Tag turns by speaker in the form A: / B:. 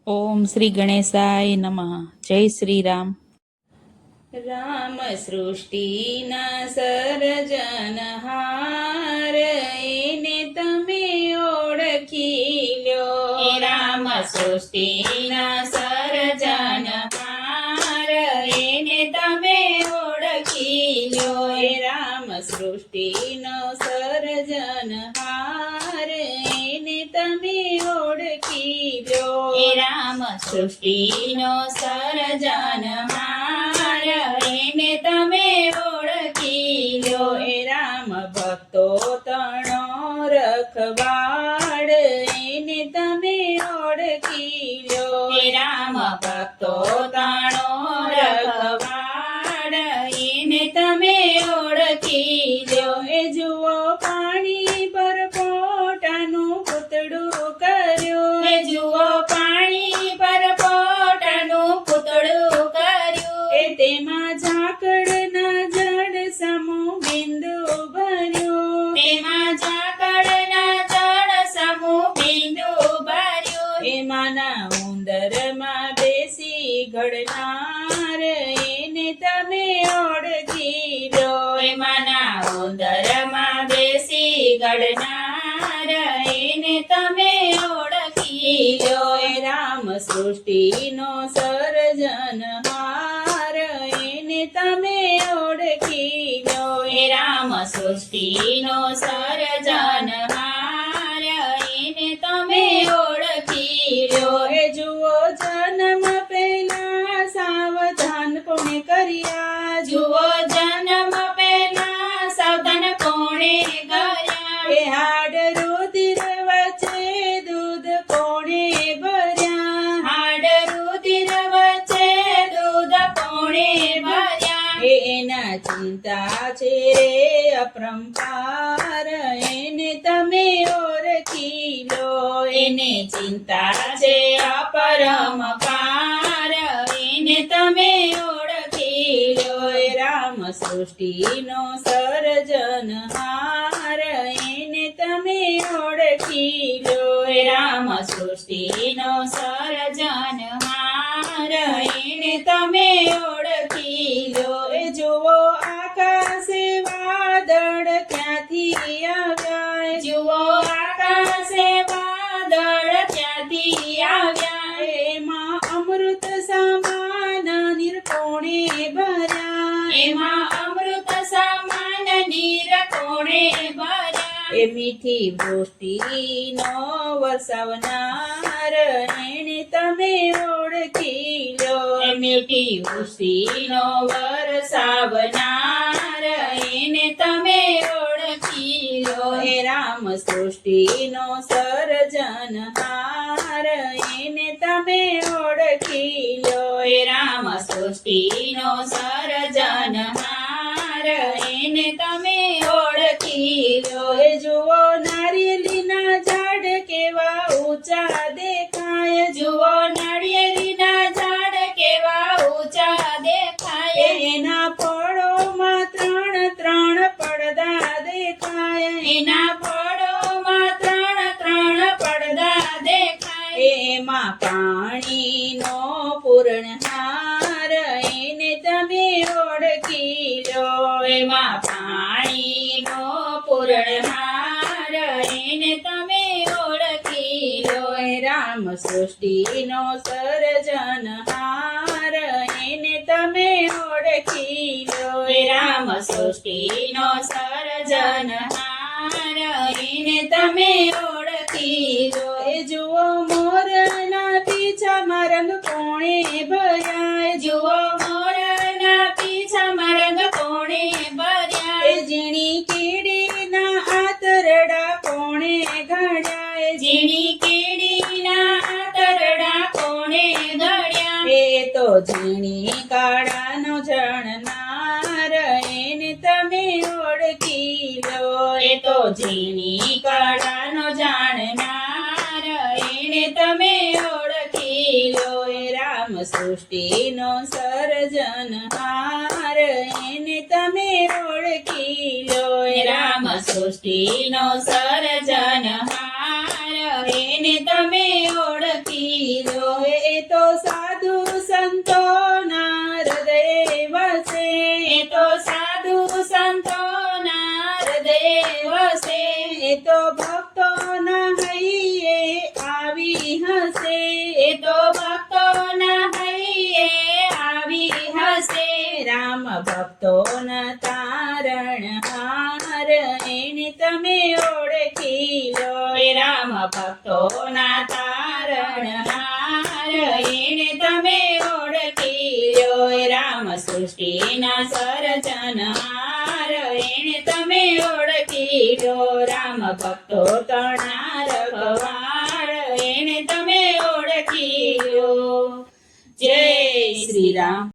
A: ઓમ શ્રી ગણેશાય નમઃ. જય શ્રી રામ.
B: રામ સૃષ્ટિના સર્જનહાર, એને તમે ઓળખી લ્યો.
C: રામ સૃષ્ટિના સર્જનહાર, એને તમે ઓળખી લ્યો.
B: રામ સૃષ્ટિનો સર્જનહાર, એને તમે ઓળખી લ્યો.
C: રામ સૃષ્ટિનો સર્જનહાર, એને તમે ઓળખી લ્યો.
B: રામ ભક્તો તણો રખવાડ, એને તમે ઓળખી લ્યો.
C: રામ ભક્તો તાણો રખવાડ, એને તમે ઓળખી લ્યો.
B: જુઓ પાણી પર પોતાનું પૂતળું કર્યું.
C: જુઓ પાણી પર પોતાનું પૂતળું કર્યું.
B: તેમાં ઝાકળના જળ સમૂહ બિંદુ ભર્યું.
C: તેમાં ઝાકળના જળ સમૂહ બિંદુ ભર્યું.
B: એમાંના ઉંદરમાં બેસી ઘડનાર, એને તમે ઓળખી લો.
C: એમાંના ઉંદરમાં બેસી ગળનાર, એને તમે ઓળખી લ્યો.
B: રામ સૃષ્ટિનો સર્જનહાર, એને તમે ઓળખી લો.
C: રામ સૃષ્ટિનો સર્જનહાર, એને તમે ઓળખી લ્યો.
B: જુઓ જન્મ પહેલા સાવધાન કોણે કર્યા.
C: જુઓ જન્મ પહેલા સાવધાન કોણે ગયા.
B: હાડ રુધિર વચ્ચે દૂધ કોણે ભર્યા.
C: હાડ રુધિર વચ્ચે દૂધ કોણે ભર્યા.
B: એના ચિંતા છે અપરંપાર, એને તમે ઓળખી લો.
C: એને ચિંતા છે અપરંપાર, એને તમે ઓળખી લ્યો.
B: રામ સૃષ્ટિનો સર્જનહાર, એને તમે ઓળખી લો.
C: રામ સૃષ્ટિનો સર્જનહાર, એને તમે ઓળખી લ્યો.
B: જુઓ આકાશે વાદળ ક્યાંથી આવ્યા.
C: જુઓ આકાશે વાદળ ક્યાંથી આવ્યા.
B: એમાં અમૃત સમાન નીર કોણે ભર્યા.
C: એમાં અમૃત સમાન નીર કોણે ભર્યા.
B: મીઠી વૃષ્ટિનો વરસાવનાર, એને તમે ઓળખી લો.
C: મીઠી વૃષ્ટિનો વરસાવનાર, એને તમે ઓળખી લો.
B: રામ સૃષ્ટિનો સર્જનહાર, એને તમે ઓળખી લો.
C: રામ સૃષ્ટિનો સર્જનહાર, એને તમે ઓળખી લો.
B: જુઓ નારિયેળીના ઝાડ કેવા ઊંચા દેખાય.
C: જુઓ નાળિયેરીના ઝાડ કેવા ઊંચા દેખાય.
B: એના ફળોમાં ત્રણ ત્રણ પડદા દેખાય.
C: એના ફળોમાં ત્રણ ત્રણ પડદા દેખાય.
B: એમાં પાણીનો પૂર્ણહાર, એને તમે ઓળખી લો.
C: એમાં પાણીનો પૂર્ણહાર, એને તમે ઓળખી લો.
B: રામ સૃષ્ટિનો સર્જનહાર, એને તમે ઓળખી લો.
C: રામ સૃષ્ટિનો સર્જનહાર, એને તમે ઓળખી લો.
B: જુઓ મોરના પીછામાં રંગ કોણે ભર્યા.
C: જુઓ મોરના પીછામાં રંગ કોણે ભર્યા.
B: ઝીણી કીડીના આતરડા કોણે ઘડ્યા.
C: ઝીણી કીડીના આતરડા કોણે ઘડ્યા.
B: એ તો ઝીણી કાળાનો જણનાર, એને તમે ઓળખી લો.
C: એ તો ઝીણી કાળાનો જાણનાર, એને તમે ઓળખી લો.
B: રામ સૃષ્ટિનો સર્જનહાર, એને તમે ઓળખી લો.
C: રામ સૃષ્ટિનો સર્જનહાર, એને તમે ઓળખી લો.
B: રામ ભક્તોના તારણહાર એને તમે ઓળખી લો.
C: રામ ભક્તોના તારણહાર એને તમે ઓળખી લો. રામ સૃષ્ટિના સર્જનહાર એને તમે ઓળખી લો. રામ ભક્તો તણા રખવાળ એને તમે ઓળખી લો. જય શ્રી રામ.